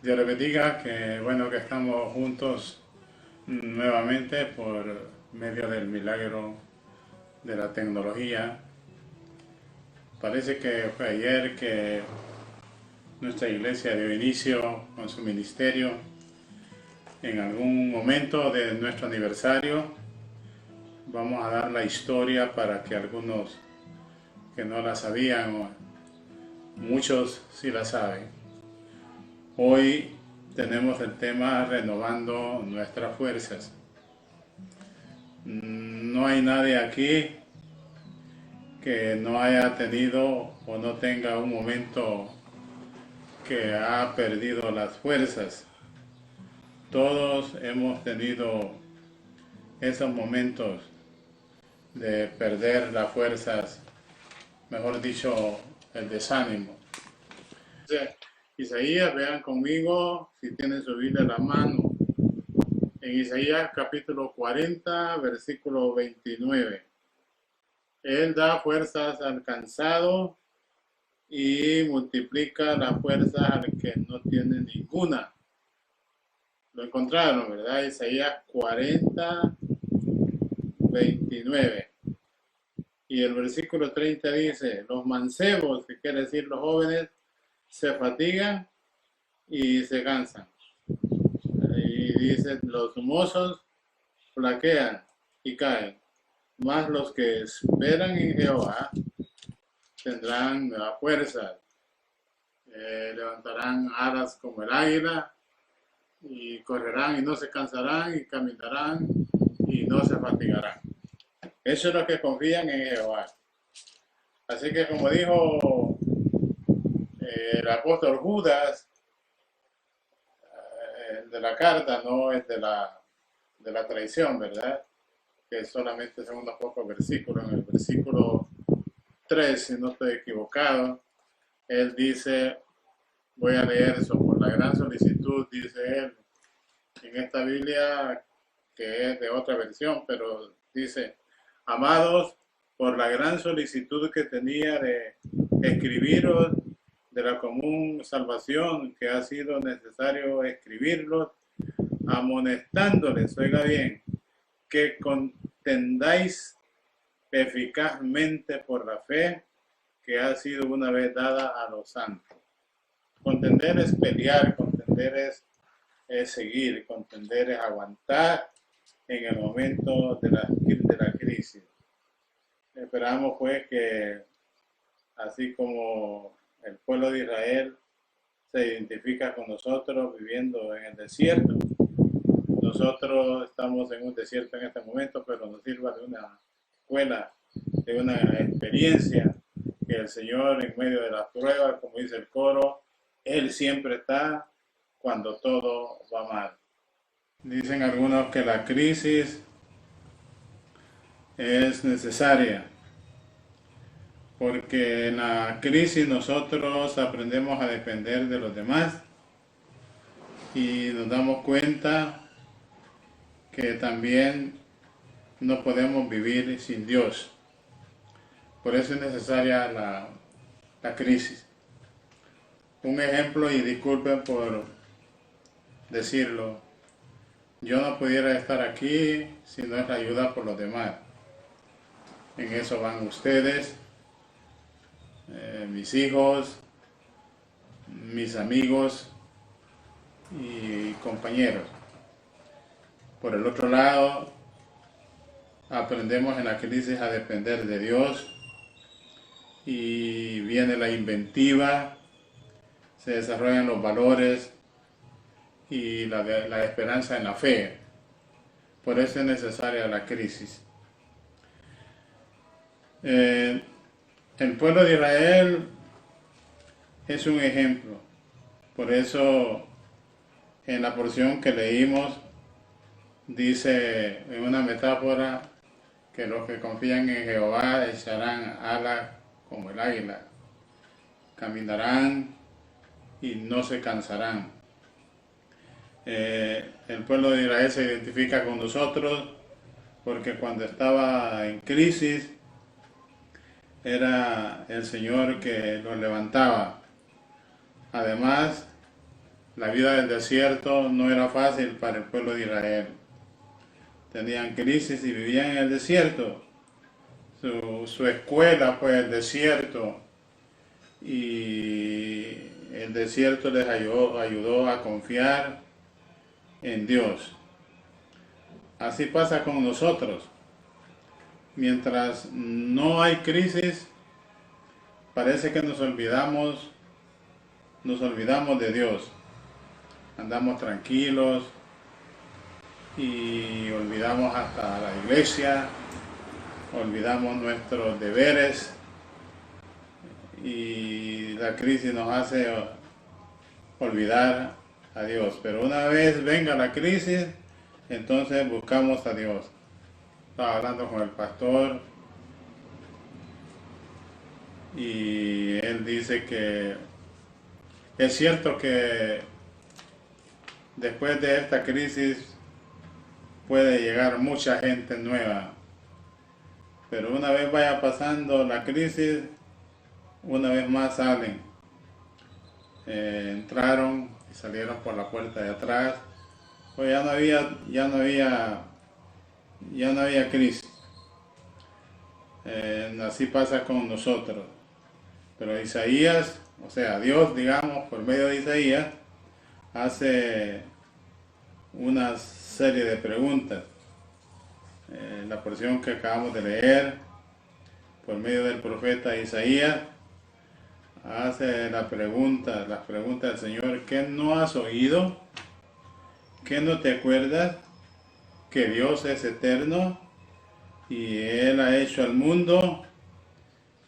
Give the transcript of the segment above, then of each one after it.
Dios le bendiga, que bueno que estamos juntos nuevamente por medio del milagro de la tecnología. Parece que fue ayer que nuestra iglesia dio inicio con su ministerio. En algún momento de nuestro aniversario vamos a dar la historia para que algunos que no la sabían, o muchos sí la saben. Hoy tenemos el tema renovando nuestras fuerzas. No hay nadie aquí que no haya tenido o no tenga un momento que ha perdido las fuerzas. Todos hemos tenido esos momentos de perder las fuerzas, mejor dicho, el desánimo. Isaías, vean conmigo, si tienen su Biblia a la mano, en Isaías capítulo 40, versículo 29. Él da fuerzas al cansado y multiplica la fuerza al que no tiene ninguna. Lo encontraron, ¿verdad? Isaías 40, 29. Y el versículo 30 dice, los mancebos, que quiere decir los jóvenes, se fatigan y se cansan. Y dice, los mozos flaquean y caen, más los que esperan en Jehová tendrán nueva fuerza, levantarán alas como el águila, y correrán y no se cansarán, y caminarán y no se fatigarán. Eso es lo que confían en Jehová. Así que como dijo el apóstol Judas, de la carta, no es de la traición, ¿verdad? Que solamente son unos pocos versículos. En el versículo 3, si no estoy equivocado, él dice, voy a leer eso, por la gran solicitud, dice él, en esta Biblia, que es de otra versión, pero dice, amados, por la gran solicitud que tenía de escribiros de la común salvación, que ha sido necesario escribirlos, amonestándoles, oiga bien, que contendáis eficazmente por la fe que ha sido una vez dada a los santos. Contender es pelear, contender es seguir, contender es aguantar en el momento de la crisis. Esperamos pues que así como el pueblo de Israel se identifica con nosotros viviendo en el desierto, nosotros estamos en un desierto en este momento, pero nos sirva de una escuela, de una experiencia que el Señor en medio de las pruebas, como dice el coro, Él siempre está cuando todo va mal. Dicen algunos que la crisis es necesaria, porque en la crisis nosotros aprendemos a depender de los demás y nos damos cuenta que también no podemos vivir sin Dios. Por eso es necesaria la crisis. Un ejemplo, y disculpen por decirlo, yo no pudiera estar aquí si no es la ayuda por los demás. En eso van ustedes, mis hijos, mis amigos y compañeros. Por el otro lado, aprendemos en la crisis a depender de Dios y viene la inventiva, se desarrollan los valores y la esperanza en la fe. Por eso es necesaria la crisis. El pueblo de Israel es un ejemplo. Por eso en la porción que leímos dice en una metáfora que los que confían en Jehová echarán alas como el águila, caminarán y no se cansarán. El pueblo de Israel se identifica con nosotros porque cuando estaba en crisis era el Señor que los levantaba. Además, La vida del desierto no era fácil para el pueblo de Israel. Tenían crisis y vivían en el desierto. Su escuela fue el desierto, y el desierto les ayudó a confiar en Dios. Así pasa con nosotros. Mientras no hay crisis, parece que nos olvidamos de Dios. Andamos tranquilos y olvidamos hasta la iglesia, olvidamos nuestros deberes, y la crisis nos hace olvidar a Dios. Pero una vez venga la crisis, entonces buscamos a Dios. Estaba hablando con el pastor y él dice que es cierto que después de esta crisis puede llegar mucha gente nueva, pero una vez vaya pasando la crisis, una vez más salen. Entraron y salieron por la puerta de atrás, pues ya no había crisis. Así pasa con nosotros. Pero Isaías, o sea, Dios, digamos, por medio de Isaías, hace una serie de preguntas. La porción que acabamos de leer, por medio del profeta Isaías, hace las preguntas del Señor. ¿Qué no has oído? ¿Qué no te acuerdas? Que Dios es eterno y Él ha hecho al mundo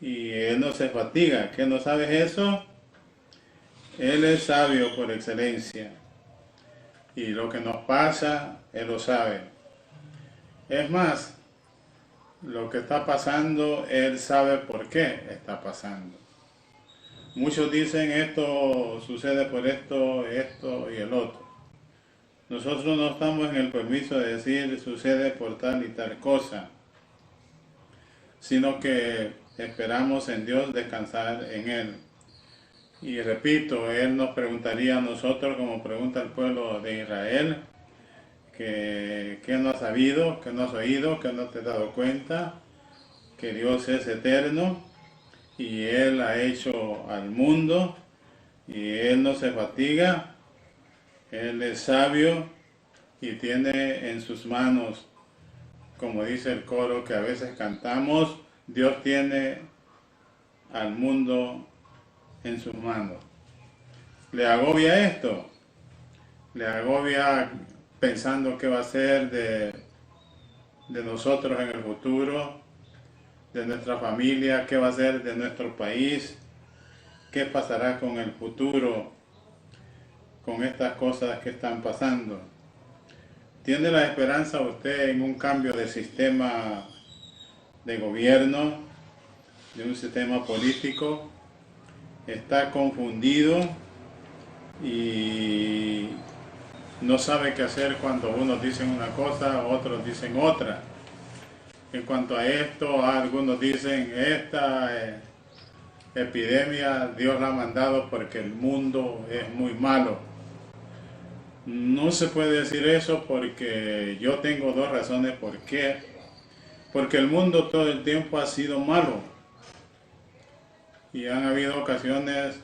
y Él no se fatiga. ¿Qué no sabes eso? Él es sabio por excelencia y lo que nos pasa, Él lo sabe. Es más, lo que está pasando, Él sabe por qué está pasando. Muchos dicen esto sucede por esto y el otro. Nosotros no estamos en el permiso de decir sucede por tal y tal cosa, sino que esperamos en Dios, descansar en Él. Y repito, Él nos preguntaría a nosotros, como pregunta al pueblo de Israel, que ¿qué no has sabido? ¿Qué no has oído? ¿Qué no te has dado cuenta? Que Dios es eterno y Él ha hecho al mundo y Él no se fatiga. Él es sabio y tiene en sus manos, como dice el coro que a veces cantamos, Dios tiene al mundo en sus manos. ¿Le agobia esto? ¿Le agobia pensando qué va a ser de nosotros en el futuro, de nuestra familia, qué va a ser de nuestro país, qué pasará con el futuro, con estas cosas que están pasando? ¿Tiene la esperanza usted en un cambio de sistema de gobierno, de un sistema político? Está confundido y no sabe qué hacer cuando unos dicen una cosa, otros dicen otra. En cuanto a esto, algunos dicen esta epidemia Dios la ha mandado porque el mundo es muy malo. No se puede decir eso porque yo tengo dos razones por qué. Porque el mundo todo el tiempo ha sido malo. Y han habido ocasiones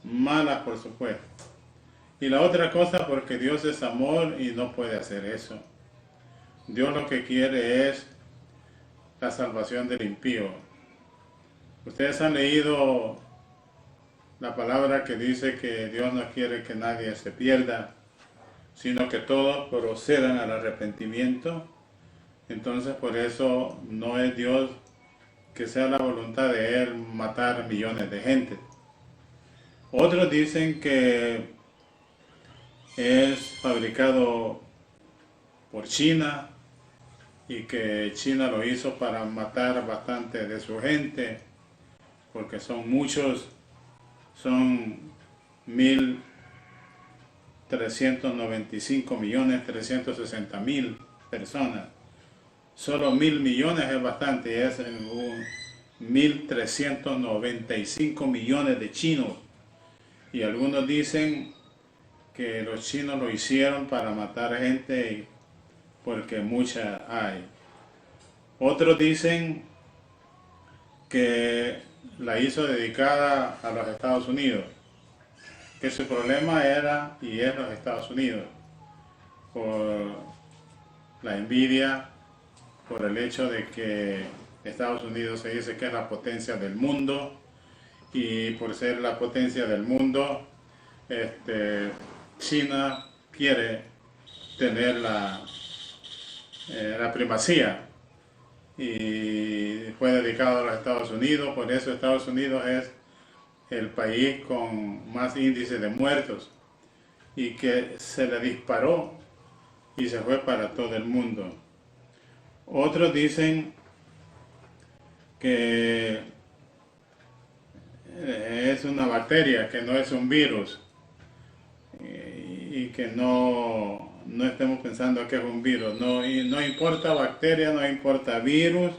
malas, por supuesto. Y la otra cosa porque Dios es amor y no puede hacer eso. Dios lo que quiere es la salvación del impío. Ustedes han leído la palabra que dice que Dios no quiere que nadie se pierda, sino que todos procedan al arrepentimiento. Entonces por eso no es Dios que sea la voluntad de Él matar millones de gente. Otros dicen que es fabricado por China y que China lo hizo para matar bastante de su gente, porque son muchos, son 1.395.360.000 personas. Solo 1.000 millones es bastante, y es 1.395 millones de chinos. Y algunos dicen que los chinos lo hicieron para matar gente porque mucha hay. Otros dicen que la hizo dedicada a los Estados Unidos, que su problema era y es los Estados Unidos, por la envidia, por el hecho de que Estados Unidos se dice que es la potencia del mundo, y por ser la potencia del mundo, China quiere tener la primacía, y fue dedicado a los Estados Unidos. Por eso Estados Unidos es el país con más índice de muertos, y que se le disparó y se fue para todo el mundo. Otros dicen que es una bacteria, que no es un virus, y que no estemos pensando que es un virus. No importa bacteria, no importa virus,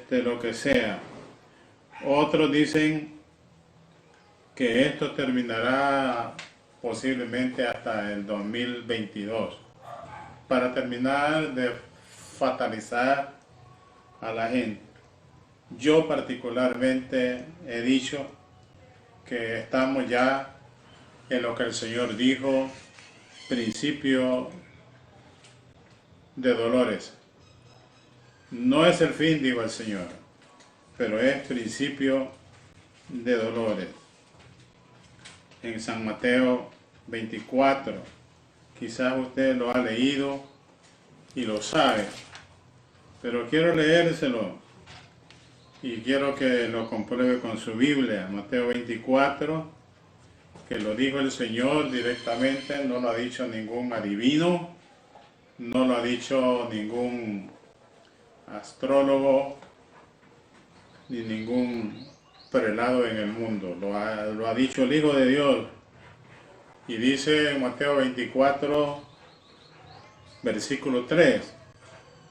lo que sea. Otros dicen que esto terminará posiblemente hasta el 2022, para terminar de fatalizar a la gente. Yo particularmente he dicho que estamos ya en lo que el Señor dijo, principio de dolores. No es el fin, dijo el Señor, pero es principio de dolores. En San Mateo 24, quizás usted lo ha leído y lo sabe, pero quiero leérselo y quiero que lo compruebe con su Biblia. Mateo 24, que lo dijo el Señor directamente, no lo ha dicho ningún adivino, no lo ha dicho ningún astrólogo, ni ningún prelado en el mundo. Lo ha dicho el Hijo de Dios. Y dice en Mateo 24, versículo 3,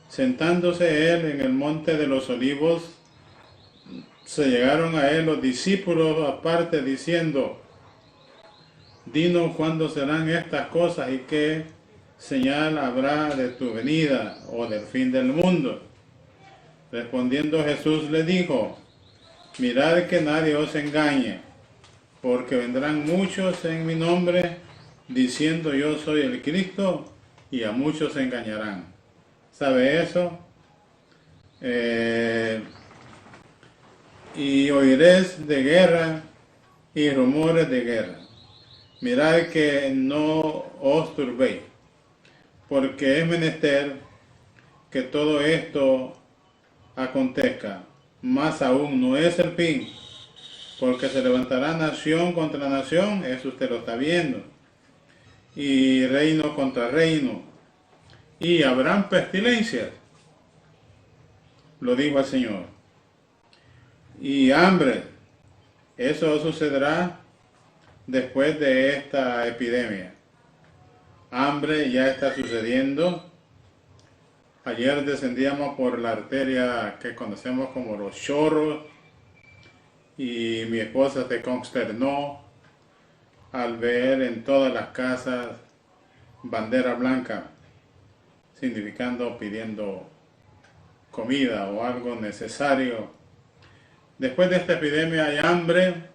sentándose él en el monte de los olivos, se llegaron a él los discípulos aparte diciendo, dinos cuándo serán estas cosas y qué señal habrá de tu venida o del fin del mundo. Respondiendo Jesús le dijo, mirad que nadie os engañe, porque vendrán muchos en mi nombre diciendo yo soy el Cristo, y a muchos se engañarán. ¿Sabe eso? Y oiréis de guerra y rumores de guerra. Mirad que no os turbéis, porque es menester que todo esto acontezca, más aún no es el fin, porque se levantará nación contra nación, eso usted lo está viendo, y reino contra reino, y habrán pestilencias, lo dijo el Señor, y hambre. Eso sucederá después de esta epidemia. Hambre ya está sucediendo. Ayer descendíamos por la arteria que conocemos como Los Chorros, y mi esposa se consternó al ver en todas las casas bandera blanca, significando pidiendo comida o algo necesario. Después de esta epidemia hay hambre.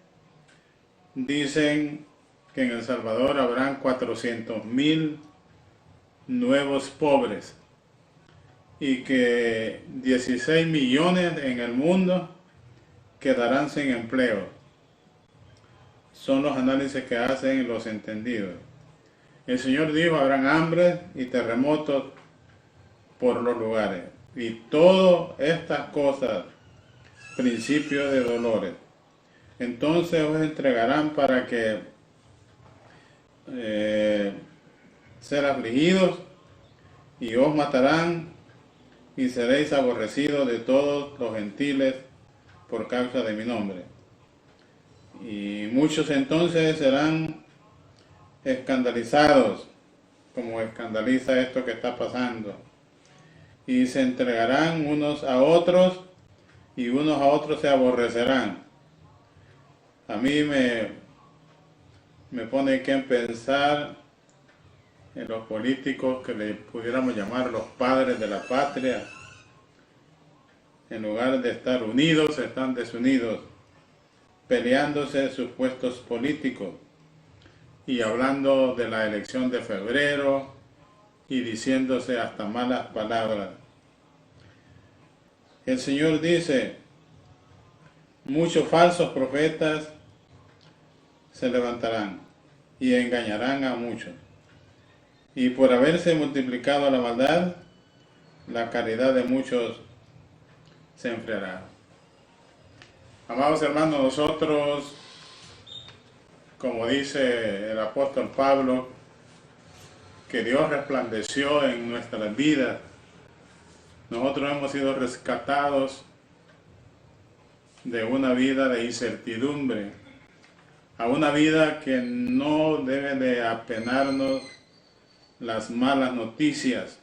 Dicen que en El Salvador habrán 400,000 nuevos pobres, y que 16 millones en el mundo quedarán sin empleo. Son los análisis que hacen los entendidos. El Señor dijo, habrán hambre y terremotos por los lugares. Y todas estas cosas, principios de dolores. Entonces os entregarán para que ser afligidos, y os matarán, y seréis aborrecidos de todos los gentiles por causa de mi nombre. Y muchos entonces serán escandalizados, como escandaliza esto que está pasando, y se entregarán unos a otros, y unos a otros se aborrecerán. A mí me pone que pensar en los políticos que le pudiéramos llamar los padres de la patria. En lugar de estar unidos, están desunidos, peleándose sus puestos políticos y hablando de la elección de febrero y diciéndose hasta malas palabras. El Señor dice, muchos falsos profetas se levantarán y engañarán a muchos. Y por haberse multiplicado la maldad, la caridad de muchos se enfriará. Amados hermanos, nosotros, como dice el apóstol Pablo, que Dios resplandeció en nuestras vidas, nosotros hemos sido rescatados de una vida de incertidumbre a una vida que no debe de apenarnos las malas noticias.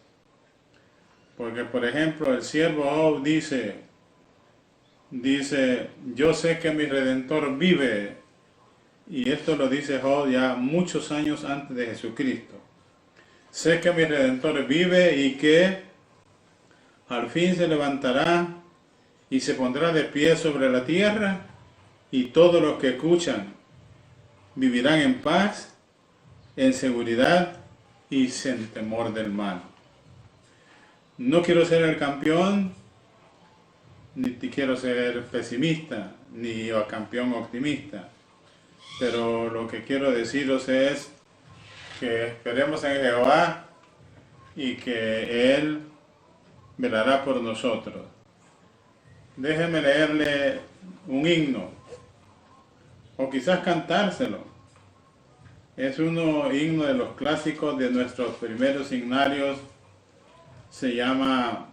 Porque, por ejemplo, el siervo Job dice, yo sé que mi Redentor vive. Y esto lo dice Job ya muchos años antes de Jesucristo. Sé que mi Redentor vive y que al fin se levantará y se pondrá de pie sobre la tierra, y todos los que escuchan vivirán en paz, en seguridad y sin temor del mal. No quiero ser el campeón, ni quiero ser pesimista, ni el campeón optimista, pero lo que quiero deciros es que esperemos en Jehová y que Él velará por nosotros. Déjenme leerle un himno, o quizás cantárselo. Es himno de los clásicos de nuestros primeros himnarios. Se llama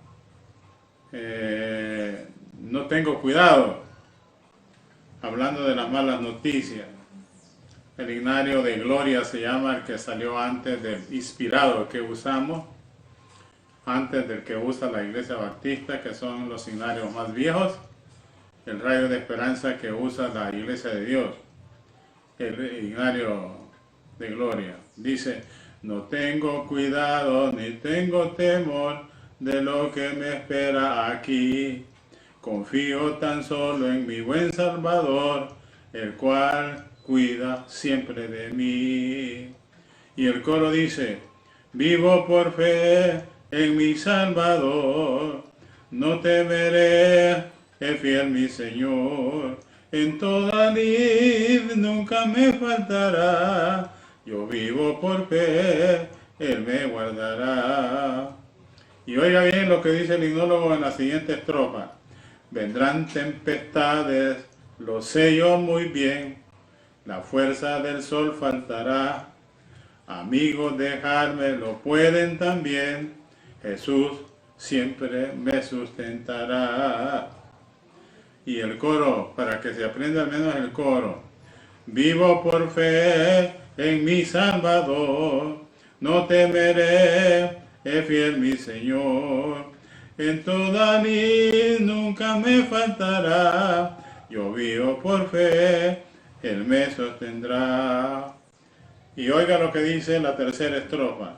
No tengo cuidado, hablando de las malas noticias. El himnario de Gloria se llama, el que salió antes del inspirado que usamos, antes del que usa la Iglesia Baptista, que son los himnarios más viejos. El Rayo de Esperanza que usa la Iglesia de Dios, el himnario de Gloria. Dice, no tengo cuidado ni tengo temor de lo que me espera aquí. Confío tan solo en mi buen Salvador, el cual cuida siempre de mí. Y el coro dice, vivo por fe en mi Salvador, no temeré, es fiel mi Señor. En toda lid nunca me faltará, yo vivo por fe, Él me guardará. Y oiga bien lo que dice el himnólogo en la siguiente estrofa. Vendrán tempestades, lo sé yo muy bien, la fuerza del sol faltará. Amigos, dejarme lo pueden también, Jesús siempre me sustentará. Y el coro, para que se aprenda al menos el coro. Vivo por fe en mi Salvador, no temeré, es fiel mi Señor. En toda lid nunca me faltará, yo vivo por fe, Él me sostendrá. Y oiga lo que dice la tercera estrofa.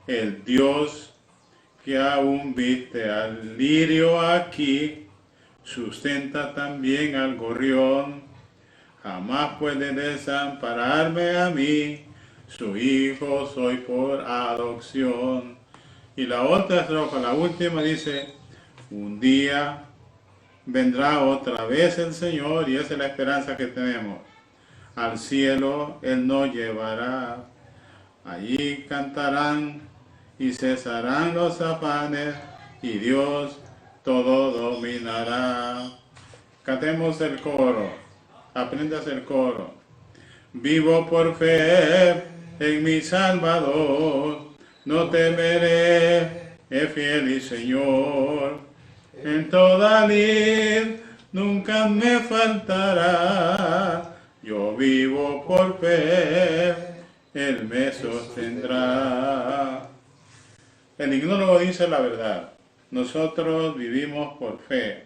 El Dios que aún viste al lirio aquí, sustenta también al gorrión. Jamás puede desampararme a mí, su hijo soy por adopción. Y la otra estrofa, la última, dice, un día vendrá otra vez el Señor, y esa es la esperanza que tenemos. Al cielo Él nos llevará, allí cantarán y cesarán los afanes, y Dios todo dominará. Cantemos el coro, aprendas el coro. Vivo por fe en mi Salvador, no temeré, es fiel y Señor. En toda lid nunca me faltará, yo vivo por fe, Él me sostendrá. El ignólogo dice la verdad. Nosotros vivimos por fe.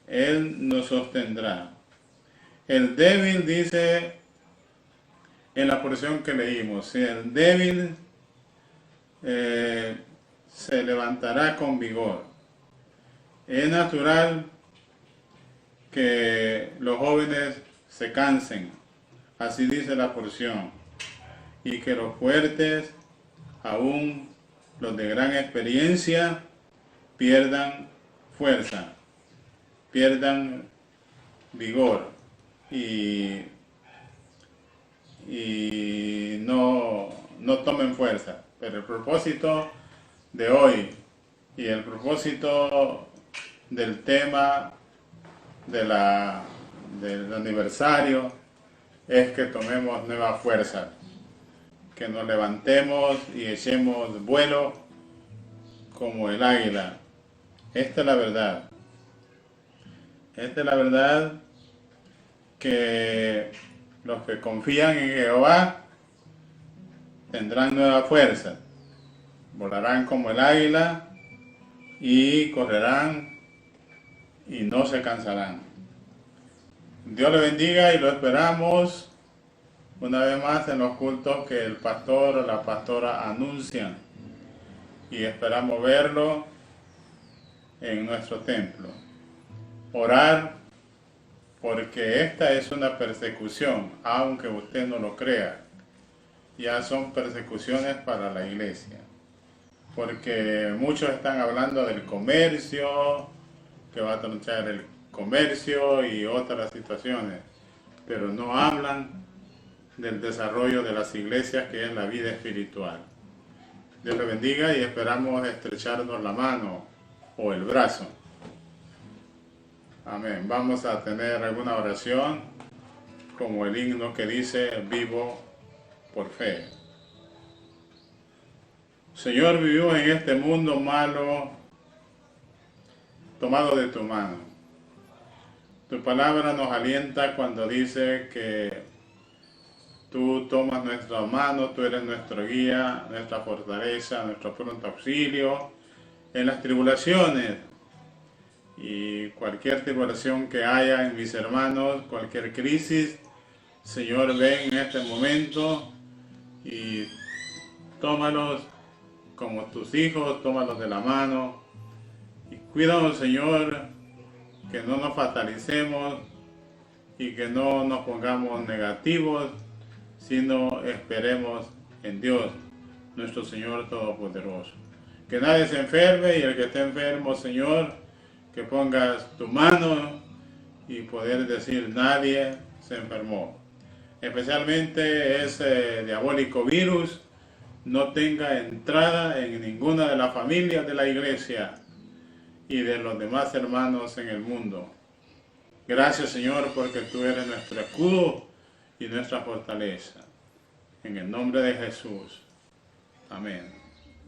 Él nos sostendrá. El débil dice, en la porción que leímos. Si el débil se levantará con vigor. Es natural que los jóvenes se cansen, así dice la porción, y que los fuertes, aún los de gran experiencia, pierdan fuerza, pierdan vigor y no tomen fuerza. Pero el propósito de hoy y el propósito del tema del aniversario es que tomemos nueva fuerza, que nos levantemos y echemos vuelo como el águila. Esta es la verdad. Esta es la verdad, que los que confían en Jehová tendrán nueva fuerza, volarán como el águila y correrán y no se cansarán. Dios le bendiga y lo esperamos una vez más en los cultos que el pastor o la pastora anuncian, y esperamos verlo en nuestro templo. Orar, porque esta es una persecución, aunque usted no lo crea. Ya son persecuciones para la iglesia, porque muchos están hablando del comercio, que va a tronchar el comercio y otras situaciones, pero no hablan del desarrollo de las iglesias, que es la vida espiritual. Dios le bendiga y esperamos estrecharnos la mano o el brazo. Amén. Vamos a tener alguna oración, como el himno que dice: vivo por fe. Señor, vivimos en este mundo malo, tomado de tu mano. Tu palabra nos alienta cuando dice que tú tomas nuestra mano, tú eres nuestro guía, nuestra fortaleza, nuestro pronto auxilio en las tribulaciones. Y cualquier tribulación que haya en mis hermanos, cualquier crisis, Señor, ven en este momento y tómalos como tus hijos, tómalos de la mano y cuídanos, Señor, que no nos fatalicemos y que no nos pongamos negativos, sino esperemos en Dios, nuestro Señor Todopoderoso. Que nadie se enferme, y el que esté enfermo, Señor, que pongas tu mano y poder decir: nadie se enfermó. Especialmente ese diabólico virus no tenga entrada en ninguna de las familias de la iglesia y de los demás hermanos en el mundo. Gracias, Señor, porque tú eres nuestro escudo y nuestra fortaleza. En el nombre de Jesús. Amén.